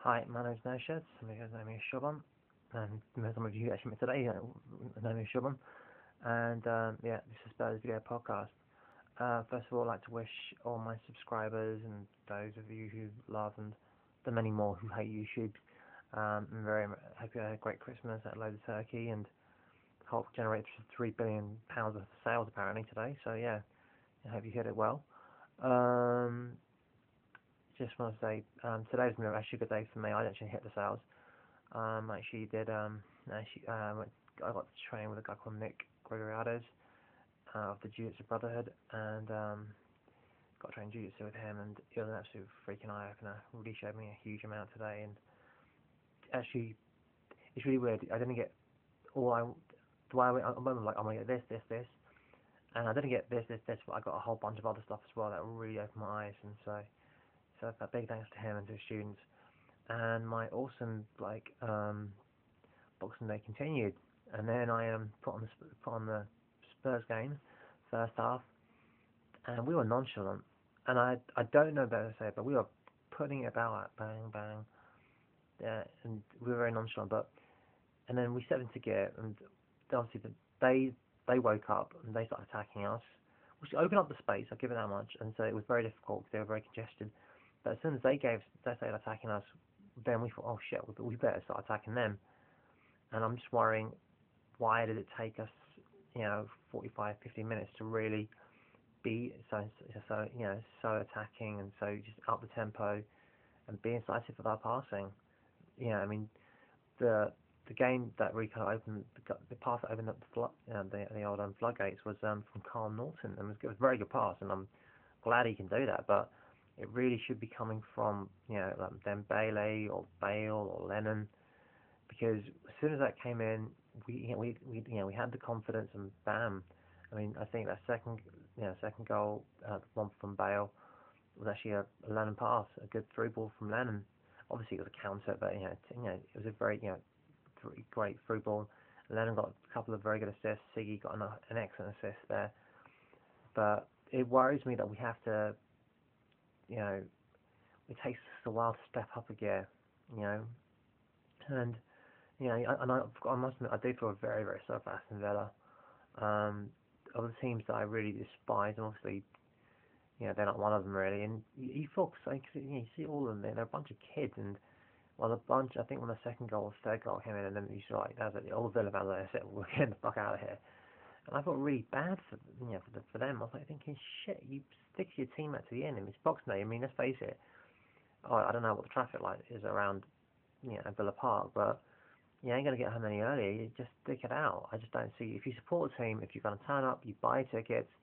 Hi, my name is Noshad. Some of you guys know me as Shubham, and some of you actually met today know me as Shubham. And yeah, this is Spurs Video Podcast. First of all, I'd like to wish all my subscribers and those of you who love and the many more who hate YouTubes, I'm very hope you had a great Christmas at Load of Turkey and help generate £3 billion worth of sales apparently today. So yeah, I hope you hit it well. Um, just want to say today's been actually a good day for me. I actually hit the sales. Actually did I got to train with a guy called Nick Gregoriades of the Jiu-Jitsu Brotherhood, and got to train Jiu-Jitsu with him, and it was an absolute freaking eye opener. Really showed me a huge amount today, and actually it's really weird. I didn't get all I the way I'm like I'm gonna get this, and I didn't get this, but I got a whole bunch of other stuff as well that really opened my eyes, and so a big thanks to him and to his students. And my awesome Boxing Day continued, and then I put on the Spurs game, first half, and we were nonchalant, and I don't know better to say it, but we were putting it about like bang bang, yeah, and we were very nonchalant, but and then we stepped into gear, and obviously they woke up and they started attacking us, which opened up the space. I'll give it that much, and so it was very difficult because they were very congested. But as soon as they started attacking us, then we thought, oh shit, we better start attacking them. And I'm just worrying, why did it take us, 45, 50 minutes to really be so attacking and so just up the tempo and be incisive with our passing. I mean, the game that really kind of opened the pass that opened up the old floodgates was from Carl Norton, and it was a very good pass, and I'm glad he can do that, but it really should be coming from then Bale or Bale or Lennon, because as soon as that came in, we had the confidence, and bam. I mean, I think that second goal, one from Bale, was actually a Lennon pass, a good through ball from Lennon. Obviously, it was a counter, but it was a very great through ball. Lennon got a couple of very good assists. Siggy got an excellent assist there. But it worries me that we have to, it takes us a while to step up a gear, and I must admit, I do feel very, very sorry for Aston Villa. Of the teams that I really despise, and obviously, they're not one of them really. And you folks, you see all of them, they're a bunch of kids, and I think when the second goal or third goal came in, and then you saw all the Villa fans there said, "We're getting the fuck out of here." And I felt really bad for them. I was like thinking, shit, you stick to your team out to the end. I mean, it's Boxing Day. I mean, let's face it. I don't know what the traffic light is around, Villa Park, but you ain't gonna get home any earlier. You just stick it out. I just don't see. If you support a team, if you're gonna turn up, you buy tickets.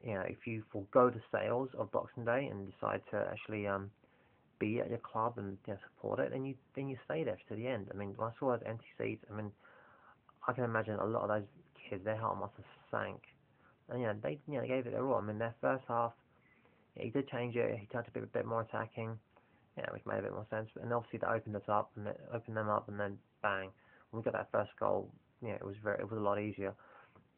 If you forego the sales of Boxing Day and decide to actually be at your club and support it, then you stay there to the end. I mean, when I saw those empty seats, I mean, I can imagine a lot of those kids, their heart must have sank. And they gave it their all. I mean, their first half, he did change it. He tried to be a bit more attacking. Which made a bit more sense. And obviously that opened us up, and it opened them up, and then bang, when we got that first goal, it was a lot easier.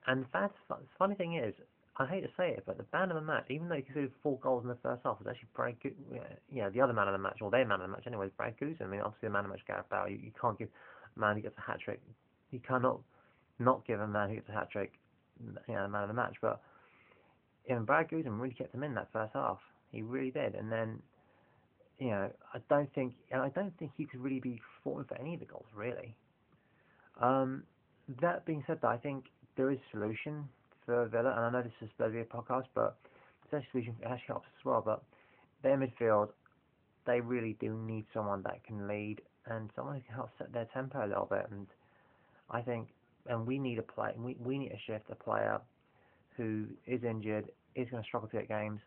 And the funny thing is, I hate to say it, but the man of the match, even though he conceded 4 goals in the first half, was actually Brad the other man of the match, or their man of the match anyway, is Brad Guzan. I mean, obviously the man of the match, Gareth Bale. You can't give a man who gets a hat trick. You cannot not give a man who gets a hat trick, the man of the match. But Brad Guzan really kept him in that first half. He really did, and then. I don't think he could really be falling for any of the goals, really. That being said, though, I think there is a solution for Villa, and I know this is supposed to be a podcast, but there's a solution. It actually helps as well. But their midfield, they really do need someone that can lead and someone who can help set their tempo a little bit. And I think, and we need we need a shift, a player who is injured, is going to struggle to get games.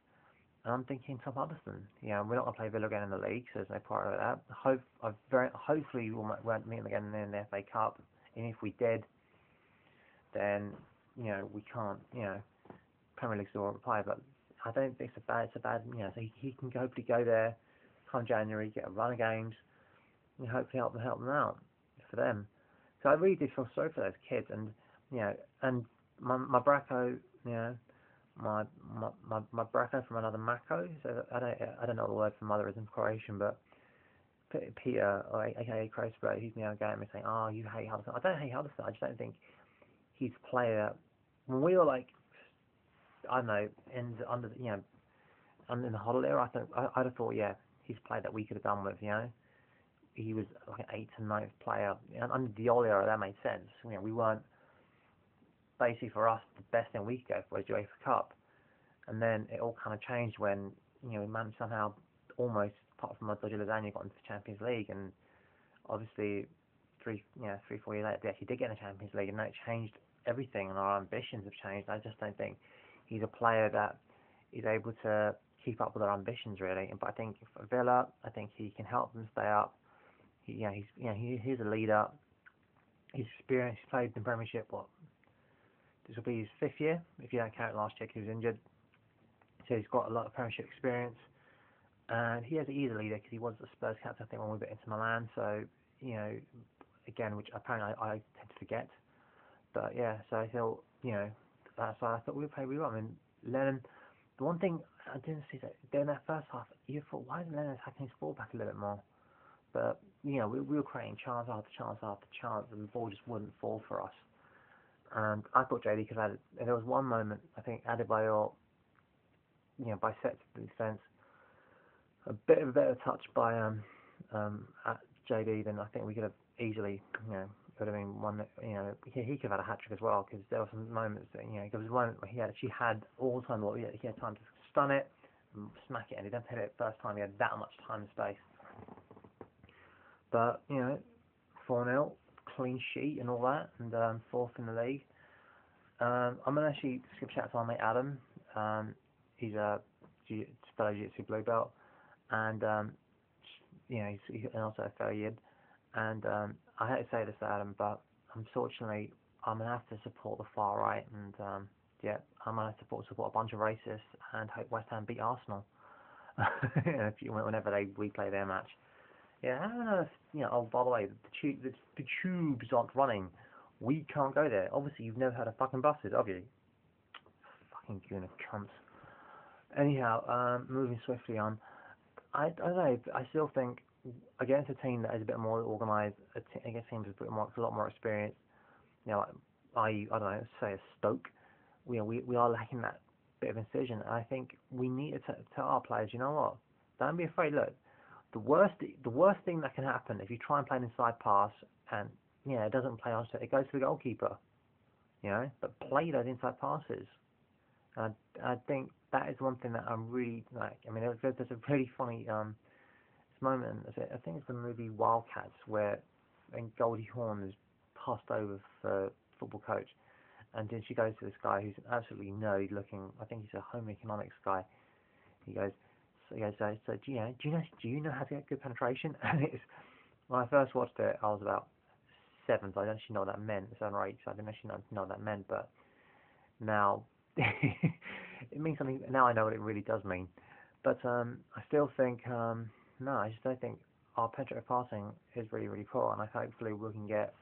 And I'm thinking Tom Huddleston. We're not going to play Villa again in the league, so there's no part of that. Hopefully we won't meet them again in the FA Cup. And if we did, then we can't. Premier League's still reply, but I don't think it's a bad. So he can hopefully go there come January, get a run of games, and hopefully help them out for them. So I really did feel sorry for those kids, and and my Bracco, my Bracco from another Mako. So I don't know what the word for mother is in Croatian, but Peter, or aka Crossbow, he's now going me saying, "Oh, you hate Huddleston." I don't hate Huddleston. I just don't think he's a player. When we were like, I don't know, under under the Hoddle era, I'd have thought, yeah, he's a player that we could have done with. He was like an 8th and 9th player. And under the old era, that made sense. We weren't basically for us the best thing we could go for was the UEFA Cup, and then it all kind of changed when we managed somehow almost, apart from dodgy lasagna, got into the Champions League, and obviously 3-4 years later they actually did get in the Champions League, and that changed everything, and our ambitions have changed. I just don't think he's a player that is able to keep up with our ambitions really. But I think for Villa, I think he can help them stay up. He's a leader. He's experienced. He's played in the Premiership. This will be his 5th year, if you don't count last year 'cause he was injured. So he's got a lot of Premiership experience, and he's a leader because he was the Spurs captain, I think, when we got into Milan. So again, which apparently I tend to forget. But yeah, so I thought that's why I thought we would play really well. I mean, Lennon. The one thing I didn't see that during that first half, you thought, why isn't Lennon attacking his ball back a little bit more? But we were creating chance after chance after chance, and the ball just wouldn't fall for us. And I thought JD could have had it. There was one moment, I think, Adebayor, by sets of the defence, a bit of a better touch by at JD, then I think we could have easily, it would have been one that, he could have had a hat-trick as well, because there were some moments that, there was one where he actually had all the time, he had time to stun it, and smack it, and he didn't hit it first time, he had that much time and space. But, 4-0, clean sheet and all that, and 4th in the league. I'm going to actually skip shout out to our mate Adam. He's a fellow Jiu-Jitsu blue belt, and he's also a fellow Yid. And I hate to say this to Adam, but unfortunately I'm going to have to support the far right, and I'm going to have to support a bunch of racists and hope West Ham beat Arsenal whenever they replay their match. Yeah, I don't know if, oh, by the way, the tubes aren't running. We can't go there. Obviously, you've never heard of fucking buses, have you? Fucking goon of cunts. Anyhow, moving swiftly on. I don't know, I still think, against a team that is a bit more organised, against teams with a lot more experience, I don't know, say a Stoke, we are lacking that bit of incision. And I think we need to tell our players, you know what? Don't be afraid. Look, the worst thing that can happen if you try and play an inside pass and it doesn't play on, it goes to the goalkeeper. But play those inside passes. And I think that is one thing that I'm really like. I mean, there's a really funny moment. I think it's the movie Wildcats where Goldie Hawn is passed over for football coach, and then she goes to this guy who's absolutely nerd-looking. I think he's a home economics guy. He goes, so do you know how to get good penetration? And when I first watched it, I was about 7, so I don't actually know what that meant. 7 or 8, so I didn't actually know what that meant. But now it means something. Now I know what it really does mean. But I still think no, I just don't think our penetrative passing is really, really poor, and hopefully we can get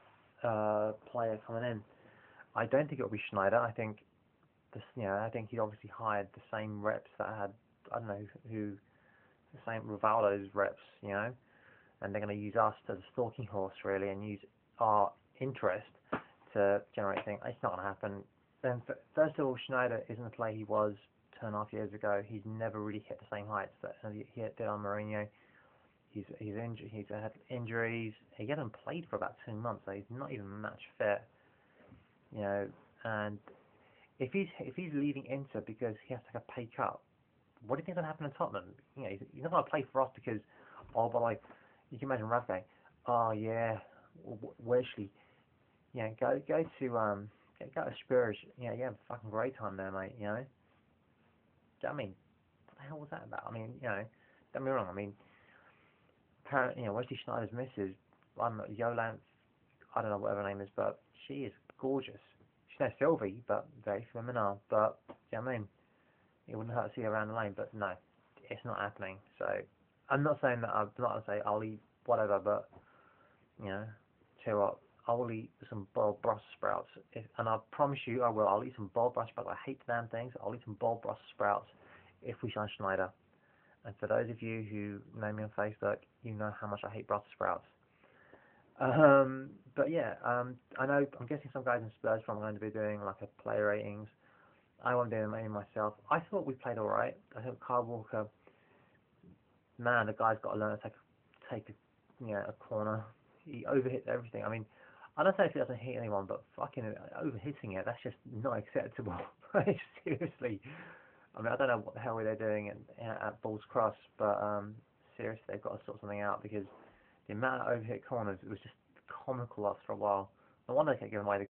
a player coming in. I don't think it'll be Schneider. I think I think he obviously hired the same reps that had, I don't know who, the same Rivaldo's reps, and they're going to use us as a stalking horse really, and use our interest to generate things. It's not going to happen. Then first of all, Schneider isn't the player he was 2.5 years ago. He's never really hit the same heights that he did on Mourinho. He's injured. He's had injuries. He hasn't played for about 2 months, so he's not even match fit. And if he's leaving Inter because he has to take a pay cut, what do you think is going to happen in Tottenham? He's not going to play for us because, but like, you can imagine Rav going, oh yeah, where should he? Go to Spurs. You have a fucking great time there, mate. Do you know what I mean? What the hell was that about? I mean, don't get me wrong. I mean, apparently, Wesley Schneider's missus, I don't know, Yolande, I don't know whatever her name is, but she is gorgeous. She's no Sylvie, but very feminine. But, do you know what I mean? It wouldn't hurt to see her around the lane, but no, it's not happening. So, I'm not saying that, I'm not going to say I'll eat whatever, but, tell you what, I'll eat some boiled Brussels sprouts, and I promise you I will. I'll eat some boiled Brussels sprouts. I hate the damn things. I'll eat some boiled Brussels sprouts if we sign Schneider. And for those of you who know me on Facebook, you know how much I hate Brussels sprouts. But yeah, I know, I'm guessing some guys in Spurs Forum are going to be doing like a player ratings. I won't do them any myself. I thought we played alright. I think Kyle Walker, man, the guy's got to learn to take a corner. He overhits everything. I mean, I don't say if he doesn't hit anyone, but fucking overhitting it, that's just not acceptable. Seriously. I mean, I don't know what the hell they're doing at Balls Cross, but seriously, they've got to sort something out because the amount of overhit corners, it was just comical after a while. No wonder they kept giving away the